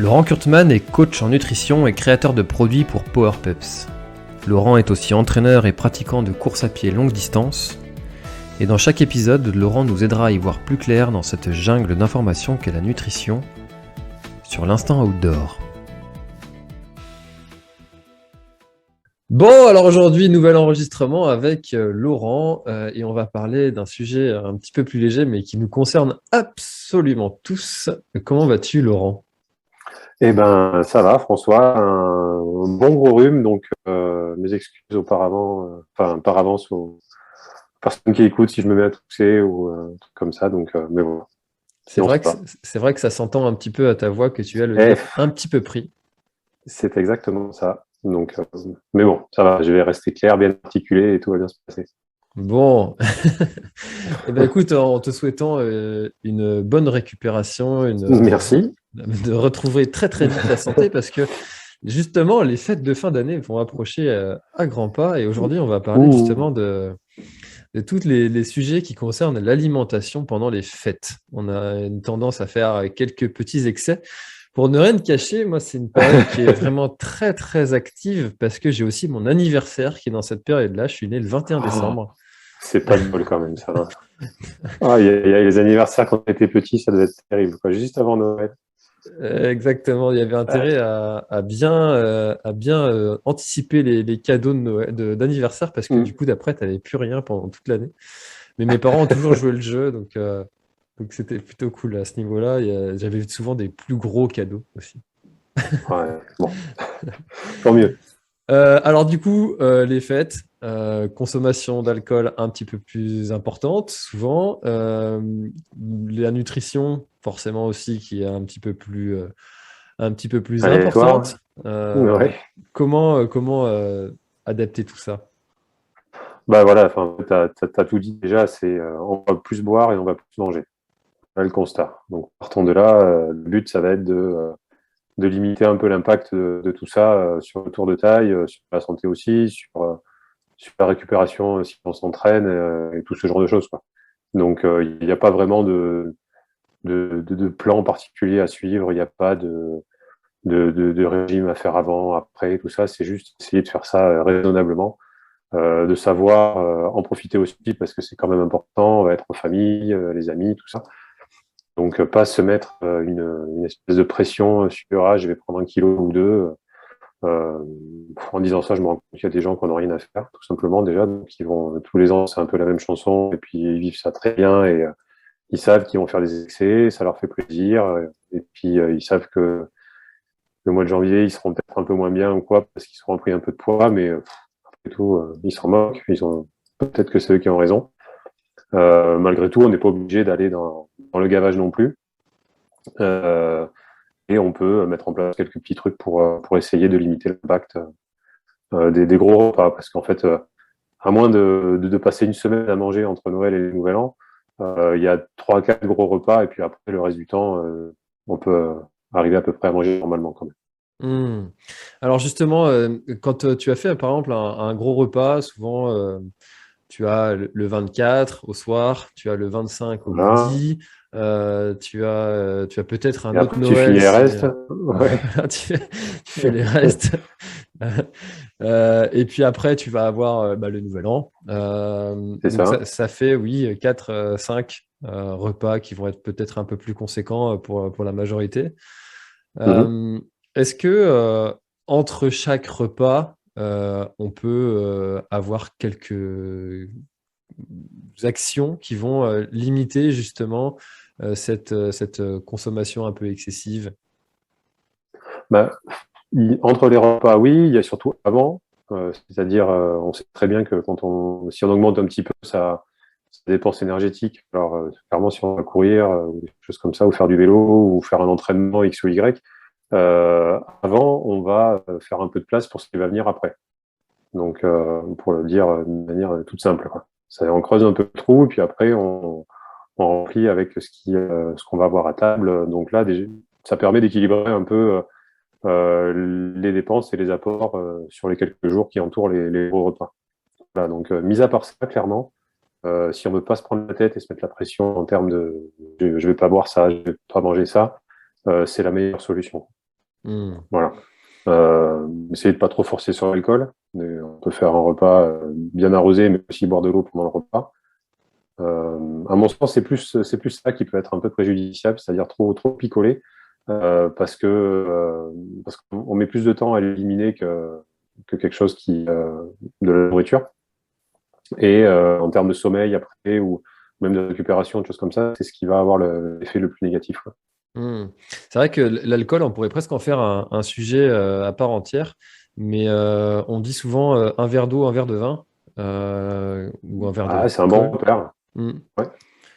Laurent Kurtman est coach en nutrition et créateur de produits pour PowerPeps. Laurent est aussi entraîneur et pratiquant de course à pied longue distance. Et dans chaque épisode, Laurent nous aidera à y voir plus clair dans cette jungle d'informations qu'est la nutrition sur l'instant outdoor. Bon, alors aujourd'hui, nouvel enregistrement avec Laurent et on va parler d'un sujet un petit peu plus léger mais qui nous concerne absolument tous. Comment vas-tu, Laurent ? Eh ben, ça va, François. Un bon gros rhume, donc mes excuses auparavant, par avance aux personnes qui écoutent si je me mets à tousser ou un truc comme ça. Donc, mais bon, C'est sinon vrai ça que va. c'est vrai que ça s'entend un petit peu à ta voix que tu as le Eh, nez un petit peu pris. c'est exactement ça. Donc, mais bon, ça va. Je vais rester clair, bien articulé et tout va bien se passer. Bon, eh ben écoute, en te souhaitant une bonne récupération, Merci. de retrouver très très vite la santé parce que justement les fêtes de fin d'année vont approcher à grands pas et aujourd'hui on va parler Ouh. justement de tous les sujets qui concernent l'alimentation pendant les fêtes. On a une tendance à faire quelques petits excès. Pour ne rien te cacher, moi, c'est une période qui est vraiment très, très active parce que j'ai aussi mon anniversaire qui est dans cette période-là. Je suis né le 21 Oh, décembre. c'est pas de bol quand même, ça va. Ah, il y a les anniversaires quand on était petit, ça devait être terrible, quoi. Juste avant Noël. Exactement, il y avait intérêt à bien anticiper les cadeaux de Noël, d'anniversaire parce que du coup, d'après, tu n'avais plus rien pendant toute l'année. Mais mes parents ont toujours joué le jeu, donc c'était plutôt cool à ce niveau-là. J'avais souvent des plus gros cadeaux aussi. Ouais, bon, tant mieux. Alors du coup, les fêtes, consommation d'alcool un petit peu plus importante, souvent. La nutrition, forcément aussi, qui est un petit peu plus Aléatoire. importante. Euh, Ouais. comment adapter tout ça? Bah voilà, enfin, t'as tout dit déjà, on va plus boire et on va plus manger. Là, le constat. Donc, partons de là, le but, ça va être de limiter un peu l'impact de tout ça sur le tour de taille, sur la santé aussi, sur la récupération si on s'entraîne et tout ce genre de choses, quoi. Donc, il n'y a pas vraiment de plan particulier à suivre, il n'y a pas de régime à faire avant, après, tout ça. C'est juste essayer de faire ça raisonnablement. De savoir en profiter aussi parce que c'est quand même important, on va être en famille, les amis, tout ça. Donc pas se mettre une espèce de pression sur je vais prendre 1 kilo ou deux. Euh, En disant ça, je me rends compte qu'il y a des gens qui n'ont rien à faire, tout simplement déjà. Donc ils vont tous les ans, c'est un peu la même chanson et puis ils vivent ça très bien et ils savent qu'ils vont faire des excès, ça leur fait plaisir et puis ils savent que le mois de janvier, ils seront peut-être un peu moins bien ou quoi parce qu'ils seront pris un peu de poids, mais et tout, ils s'en moquent, peut-être que c'est eux qui ont raison. Malgré tout, on n'est pas obligé d'aller dans le gavage non plus. Euh, et on peut mettre en place quelques petits trucs pour essayer de limiter l'impact des gros repas. Parce qu'en fait, à moins de passer une semaine à manger entre Noël et le Nouvel An, il y a 3 4 gros repas, et puis après, le reste du temps, on peut arriver à peu près à manger normalement quand même. Hmm. Alors justement, quand tu as fait par exemple un gros repas, souvent tu as le 24 au soir, tu as le 25 au Voilà. midi, tu as peut-être un Et autre après, tu Noël finis les si restes. Ouais. tu fais les restes. Et puis après, tu vas avoir le Nouvel An. C'est Donc ça. ça fait, oui, 4, 5 repas qui vont être peut-être un peu plus conséquents pour la majorité. Mhm. Euh, Est-ce que entre chaque repas, on peut avoir quelques actions qui vont limiter justement cette consommation un peu excessive? Bah, entre les repas, oui, il y a surtout avant, c'est-à-dire, on sait très bien que si on augmente un petit peu sa dépense énergétique, alors clairement, si on va courir, ou des choses comme ça, ou faire du vélo, ou faire un entraînement X ou Y, avant, on va faire un peu de place pour ce qui va venir après. Donc, pour le dire d'une manière toute simple, quoi. On creuse un peu le trou, et puis après, on remplit avec ce qu'on va avoir à table. Donc là, déjà, ça permet d'équilibrer un peu les dépenses et les apports sur les quelques jours qui entourent les gros repas. Voilà, donc, mis à part ça, clairement, si on ne veut pas se prendre la tête et se mettre la pression en termes de je ne vais pas boire ça, je ne vais pas manger ça, c'est la meilleure solution. Hmm. Voilà. Essayez de pas trop forcer sur l'alcool. On peut faire un repas bien arrosé, mais aussi boire de l'eau pendant le repas. À mon sens, c'est plus ça qui peut être un peu préjudiciable, c'est-à-dire trop picoler, parce qu'on met plus de temps à l'éliminer que quelque chose de la nourriture. Et en termes de sommeil après, ou même de récupération, de choses comme ça, c'est ce qui va avoir l'effet le plus négatif, quoi. Hmm. C'est vrai que l'alcool, on pourrait presque en faire un sujet à part entière, mais on dit souvent un verre d'eau, un verre de vin, ou un verre Ah, c'est un bon d'alcool. repère. Hmm. Ouais,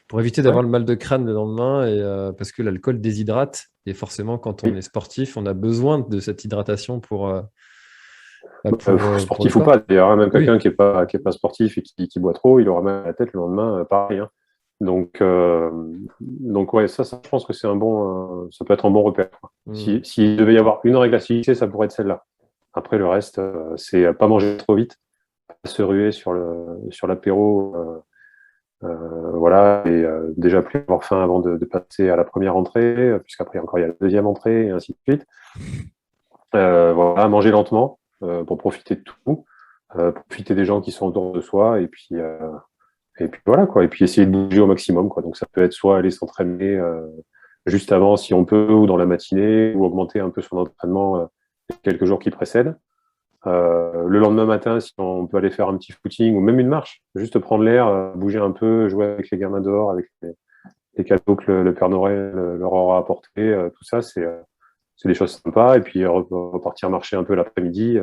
Pour éviter ouais, d'avoir le mal de crâne le lendemain, et, parce que l'alcool déshydrate, et forcément, quand on oui. est sportif, on a besoin de cette hydratation pour le Sportif ou corps. pas, d'ailleurs, hein, même Oui. quelqu'un qui est pas sportif et qui boit trop, il aura mal à la tête le lendemain, pareil, hein. Donc ouais, ça, je pense que ça peut être un bon repère, quoi. Hmm. S'il devait y avoir une règle à se fixer, ça pourrait être celle-là. Après, le reste, c'est pas manger trop vite, pas se ruer sur l'apéro, voilà, et déjà plus avoir faim avant de passer à la première entrée, puisqu'après encore il y a la deuxième entrée, et ainsi de suite. Voilà, manger lentement pour profiter de tout, profiter des gens qui sont autour de soi, et puis voilà, quoi. Et puis essayer de bouger au maximum, quoi. Donc ça peut être soit aller s'entraîner juste avant si on peut, ou dans la matinée, ou augmenter un peu son entraînement quelques jours qui précèdent. Le lendemain matin, si on peut aller faire un petit footing ou même une marche, juste prendre l'air, bouger un peu, jouer avec les gamins dehors, avec les cadeaux que le Père Noël leur aura apporté, tout ça, c'est des choses sympas. Et puis repartir marcher un peu l'après-midi,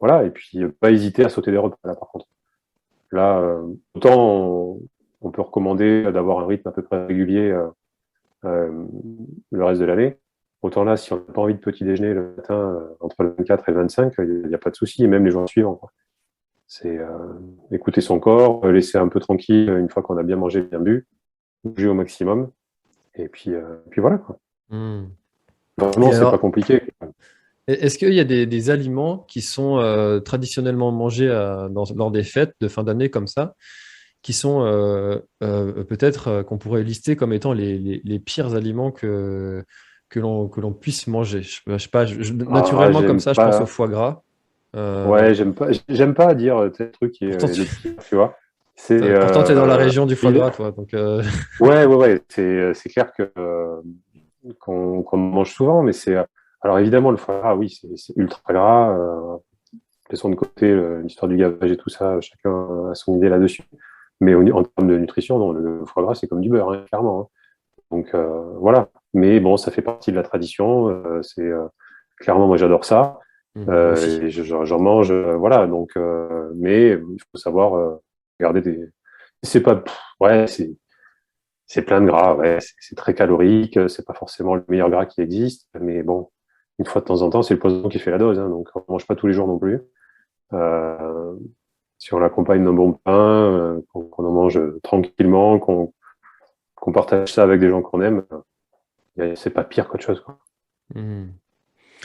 voilà. Et puis pas hésiter à sauter des repas là, par contre. Là, autant on peut recommander d'avoir un rythme à peu près régulier euh, le reste de l'année. Autant là, si on n'a pas envie de petit déjeuner le matin entre le 24 et le 25, il n'y a pas de souci, et même les jours suivants, quoi. C'est écouter son corps, laisser un peu tranquille une fois qu'on a bien mangé, bien bu, bouger au maximum, et puis voilà, quoi. Hmm. Vraiment, Et c'est pas alors, compliqué. est-ce qu'il y a des aliments qui sont traditionnellement mangés lors des fêtes de fin d'année comme ça, qui sont peut-être qu'on pourrait lister comme étant les pires aliments que l'on puisse manger? Je sais pas, Ah, naturellement comme j'aime ça, je pense au pas. foie gras. Ouais, j'aime pas dire tel truc qui Pourtant, est le pire, tu vois. C'est pourtant, tu es dans la région du foie gras, toi. Donc, ouais, ouais, ouais. C'est clair qu'on mange souvent, mais alors évidemment le foie gras, oui, c'est ultra gras. Laissons de côté l'histoire du gavage et tout ça, chacun a son idée là-dessus. Mais en termes de nutrition, non, le foie gras, c'est comme du beurre, hein, clairement, hein. Donc voilà. Mais bon, ça fait partie de la tradition. Clairement, moi, j'adore ça. moi aussi. Et j'en mange, voilà. Donc, mais il faut savoir garder des. C'est pas. Ouais, c'est plein de gras. Ouais, c'est très calorique. C'est pas forcément le meilleur gras qui existe. Mais bon, une fois de temps en temps, c'est le poison qui fait la dose, hein. Donc, on mange pas tous les jours non plus. Euh, Si on l'accompagne d'un bon pain, qu'on en mange tranquillement, qu'on partage ça avec des gens qu'on aime, c'est pas pire qu'autre chose, quoi. Hmm.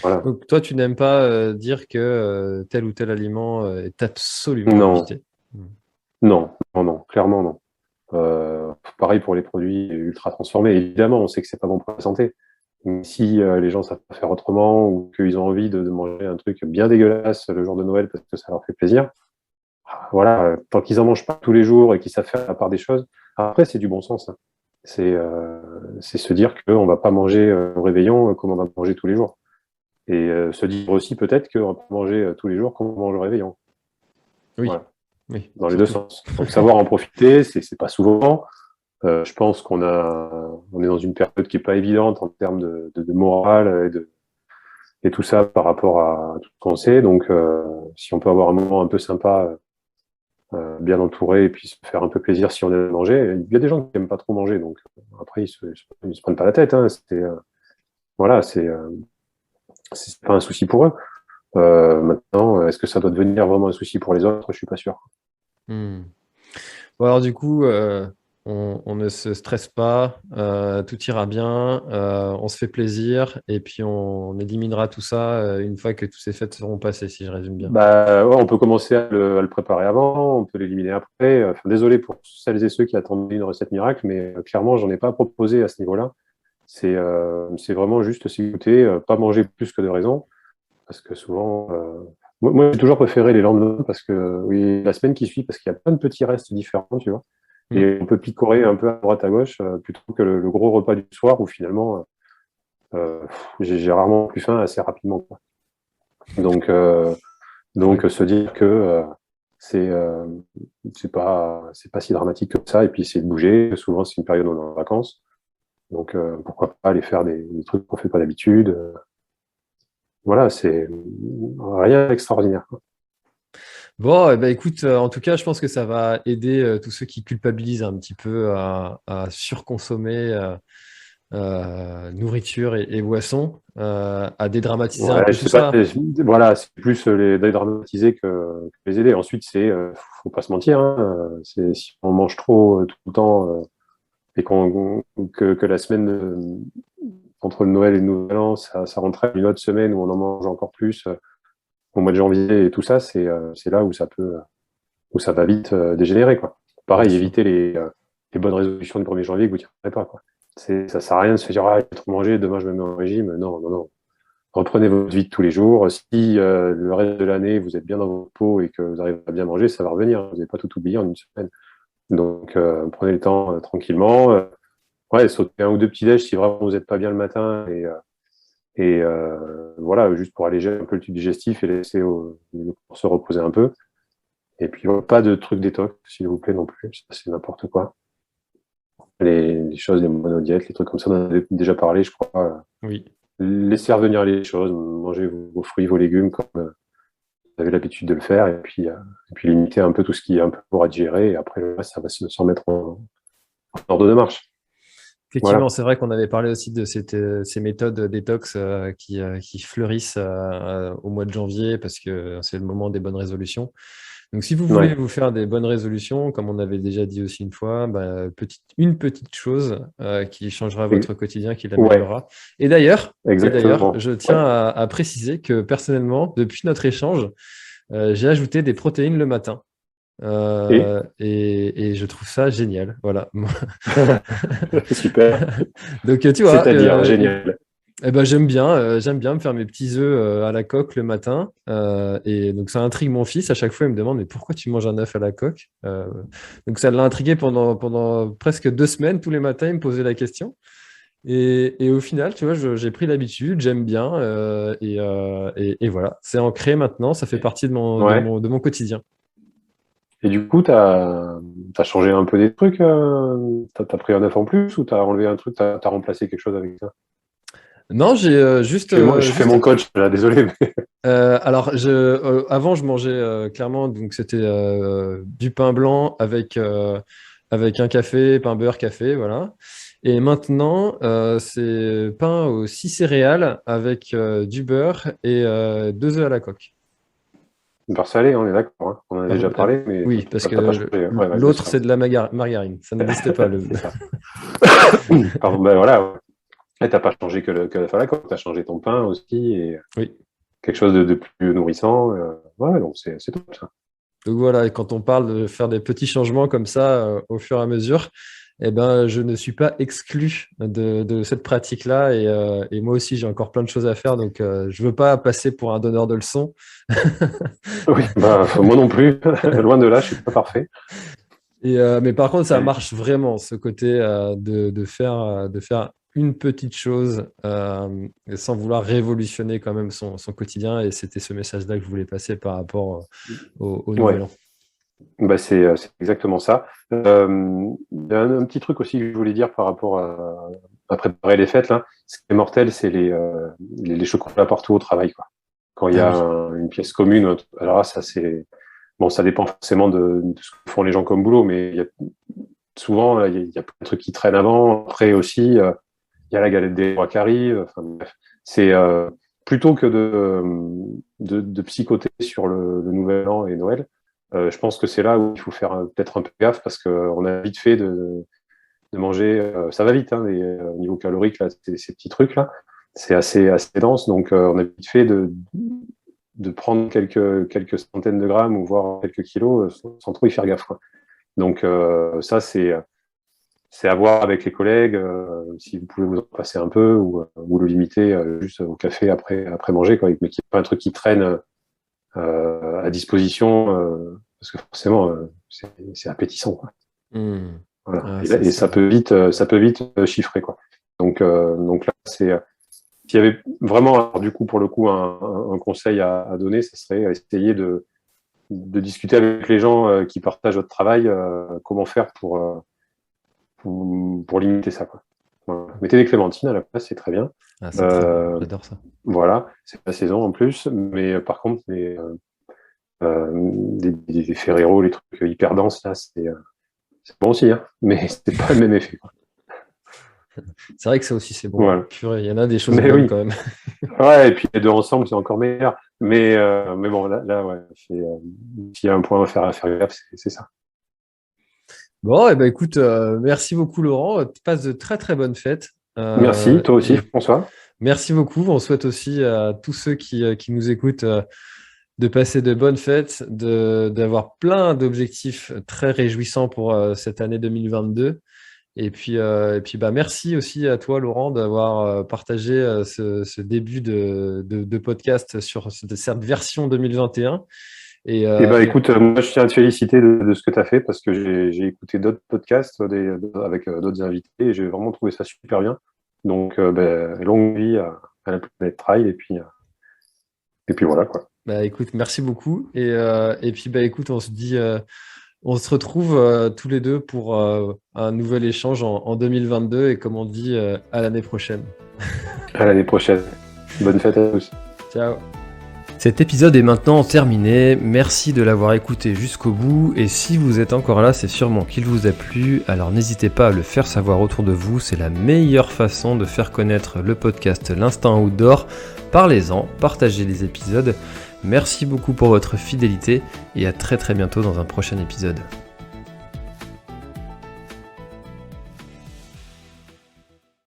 Voilà. Donc, toi, tu n'aimes pas dire que tel ou tel aliment est absolument à Non, éviter. Hmm. non, non, non, clairement non. Pareil pour les produits ultra transformés. Évidemment, on sait que c'est pas bon pour la santé. Mais si les gens savent pas faire autrement, ou qu'ils ont envie de manger un truc bien dégueulasse le jour de Noël parce que ça leur fait plaisir, voilà, tant qu'ils en mangent pas tous les jours et qu'ils savent faire la part des choses, après c'est du bon sens, hein. C'est se dire qu'on va pas manger au réveillon comme on va manger tous les jours. Et se dire aussi peut-être qu'on va pas manger tous les jours comme on mange au réveillon. Oui, Voilà, oui, dans les deux surtout. sens. Donc savoir en profiter, c'est pas souvent. Je pense on est dans une période qui est pas évidente en termes de morale et tout ça par rapport à tout ce qu'on sait. Donc si on peut avoir un moment un peu sympa, bien entouré, et puis se faire un peu plaisir si on aime manger. Il y a des gens qui aiment pas trop manger, donc après ils se prennent pas la tête, hein. Voilà, c'est pas un souci pour eux. Maintenant, est-ce que ça doit devenir vraiment un souci pour les autres? Je suis pas sûr. Hmm. Bon, alors du coup, on ne se stresse pas, tout ira bien, on se fait plaisir et puis on éliminera tout ça une fois que toutes ces fêtes seront passées, si je résume bien. Bah, ouais, on peut commencer à le préparer avant, on peut l'éliminer après. Enfin, désolé pour celles et ceux qui attendent une recette miracle, mais clairement, j'en ai pas proposé à ce niveau-là. C'est vraiment juste s'écouter, pas manger plus que de raison, parce que souvent, moi j'ai toujours préféré les lendemains, parce que oui, la semaine qui suit, parce qu'il y a plein de petits restes différents, tu vois, Mm. et on peut picorer un peu à droite à gauche, plutôt que le gros repas du soir où finalement j'ai rarement plus faim assez rapidement, quoi. Donc, Ouais. se dire que c'est euh, c'est pas si dramatique que ça, et puis c'est de bouger. Souvent, c'est une période où on est en vacances, donc pourquoi pas aller faire des trucs qu'on fait pas d'habitude. Voilà, c'est rien d'extraordinaire, quoi. Bon, eh ben, écoute, en tout cas, je pense que ça va aider tous ceux qui culpabilisent un petit peu à surconsommer nourriture et boissons, à dédramatiser un Ouais, peu je tout sais pas. ça. Voilà, c'est plus les dédramatiser que les aider. Ensuite, faut pas se mentir, hein, c'est si on mange trop tout le temps, et que la semaine entre le Noël et le Nouvel An, ça rentrait une autre semaine où on en mange encore plus, au mois de janvier et tout ça, c'est là où ça va vite dégénérer, quoi. Bien Pareil, sûr. éviter les bonnes résolutions du 1er janvier que vous ne tiendrez pas, quoi. Ça sert à rien de se dire, ah, j'ai trop mangé, demain je me mets en régime. Non, non, non. Reprenez votre vie de tous les jours. Si le reste de l'année, vous êtes bien dans votre peau et que vous arrivez à bien manger, ça va revenir. Vous n'avez pas tout oublié en une semaine. Donc, prenez le temps tranquillement. Ouais, sautez un ou deux petits déj si vraiment vous n'êtes pas bien le matin, voilà, juste pour alléger un peu le tube digestif et laisser le corps se reposer un peu. Et puis, pas de trucs détox, s'il vous plaît, non plus. Ça, c'est n'importe quoi. Les choses, les monodiètes, les trucs comme ça, on en avait déjà parlé, je crois. Oui. Laissez revenir les choses, mangez vos fruits, vos légumes comme vous avez l'habitude de le faire, et puis limiter un peu tout ce qui est un peu pour à digérer, et après, le reste, ça va s'en mettre en ordre de marche. Effectivement, Voilà. c'est vrai qu'on avait parlé aussi de ces méthodes détox qui fleurissent au mois de janvier parce que c'est le moment des bonnes résolutions. Donc, si vous voulez Ouais, vous faire des bonnes résolutions, comme on avait déjà dit aussi une fois, bah, une petite chose qui changera votre quotidien, qui ouais, l'améliorera. Et d'ailleurs, exactement. je tiens Ouais. à préciser que personnellement, depuis notre échange, j'ai ajouté des protéines le matin. Et Et je trouve ça génial. Voilà. super. Donc, tu vois, C'est-à-dire, génial. eh ben, j'aime bien me faire mes petits œufs à la coque le matin. Et donc, ça intrigue mon fils. À chaque fois, il me demande, mais pourquoi tu manges un œuf à la coque? Donc, ça l'a intrigué pendant presque 2 semaines. Tous les matins, il me posait la question. Et au final, tu vois, j'ai pris l'habitude, j'aime bien. Et voilà, c'est ancré maintenant. Ça fait partie Ouais. de mon quotidien. Et du coup, t'as changé un peu des trucs, t'as pris un œuf en plus, ou t'as enlevé un truc, t'as remplacé quelque chose avec ça? Non, j'ai Je fais mon coach, là, désolé. alors, avant, je mangeais clairement, donc c'était du pain blanc avec un café, pain beurre, café, voilà. Et maintenant, c'est pain aux 6 céréales avec du beurre et 2 œufs à la coque. Beurre salé, on est d'accord, hein. On en a Beurre- déjà euh, parlé, mais oui, parce que t'as pas changé, hein. Ouais, ouais, bien l'autre, sûr. c'est de la margarine. Ça n'existe pas. C'est ça. Pardon, ben voilà. Et t'as pas changé que la farine, t'as changé ton pain aussi, et Oui. quelque chose de plus nourrissant. Ouais, donc c'est top, ça. Donc voilà, et quand on parle de faire des petits changements comme ça au fur et à mesure, eh ben, je ne suis pas exclu de cette pratique-là. Et moi aussi, j'ai encore plein de choses à faire. Donc, je ne veux pas passer pour un donneur de leçons. Oui, bah, moi non plus. Loin de là, je suis pas parfait. Mais par contre, ça Et- marche vraiment, ce côté de faire une petite chose sans vouloir révolutionner quand même son quotidien. Et c'était ce message-là que je voulais passer par rapport au Ouais, Nouvel An. bah, c'est exactement ça. Il y a un petit truc aussi que je voulais dire par rapport à préparer les fêtes, là. Ce qui est mortel, c'est les chocolats partout au travail, quoi. Quand il y Ah a oui. une pièce commune, alors là, ça c'est bon, ça dépend forcément de ce que font les gens comme boulot, mais souvent là, il y a plein de trucs qui traînent avant. Après aussi, il y a la galette des rois qui arrive. Enfin, bref, c'est plutôt que de psychoter sur le Nouvel An et Noël. Je pense que c'est là où il faut faire peut-être un peu gaffe, parce qu'on a vite fait de manger. Ça va vite, hein, au niveau calorique, là, ces petits trucs là, c'est assez dense, donc on a vite fait de prendre quelques centaines de grammes, ou voire quelques kilos, sans trop y faire gaffe, quoi. Donc ça, c'est à voir avec les collègues, si vous pouvez vous en passer un peu ou le limiter juste au café après manger, quoi, mais qu'il n'y ait pas un truc qui traîne à disposition, parce que forcément, c'est appétissant, quoi. Voilà. Et ça peut vite chiffrer, quoi. Donc là, c'est s'il y avait vraiment, alors, du coup, pour le coup, un conseil à donner, ça serait essayer de discuter avec les gens qui partagent votre travail, comment faire pour limiter ça, quoi. Voilà. Mettez des clémentines à la place, c'est très bien. Ah, c'est très bien. J'adore ça. Voilà, c'est la saison en plus, mais par contre, des Ferrero, les trucs hyper denses, là, c'est bon aussi, hein, mais c'est pas le même effet, quoi. C'est vrai que ça aussi, c'est bon. Voilà. Purée, il y en a des choses bonnes quand même. Ouais, et puis les deux ensemble, c'est encore meilleur. Mais bon, là ouais, s'il y a un point à faire gaffe, c'est ça. Bon, et ben écoute, merci beaucoup Laurent. Passe de très très bonnes fêtes. Merci, toi aussi, François. Merci beaucoup. On souhaite aussi à tous ceux qui nous écoutent de passer de bonnes fêtes, d'avoir plein d'objectifs très réjouissants pour cette année 2022. Et puis bah, merci aussi à toi, Laurent, d'avoir partagé ce début de podcast sur cette version 2021. Écoute, moi, je tiens à te féliciter de ce que tu as fait parce que j'ai écouté d'autres podcasts avec d'autres invités et j'ai vraiment trouvé ça super bien. Donc, longue vie à la planète Trail et puis voilà, quoi. Bah, écoute, merci beaucoup. Et puis, bah, écoute, on se retrouve tous les deux pour un nouvel échange en 2022 et comme on dit, à l'année prochaine. À l'année prochaine. Bonne fête à tous. Ciao. Cet épisode est maintenant terminé. Merci de l'avoir écouté jusqu'au bout. Et si vous êtes encore là, c'est sûrement qu'il vous a plu. Alors n'hésitez pas à le faire savoir autour de vous. C'est la meilleure façon de faire connaître le podcast L'Instinct Outdoor. Parlez-en, partagez les épisodes. Merci beaucoup pour votre fidélité et à très très bientôt dans un prochain épisode.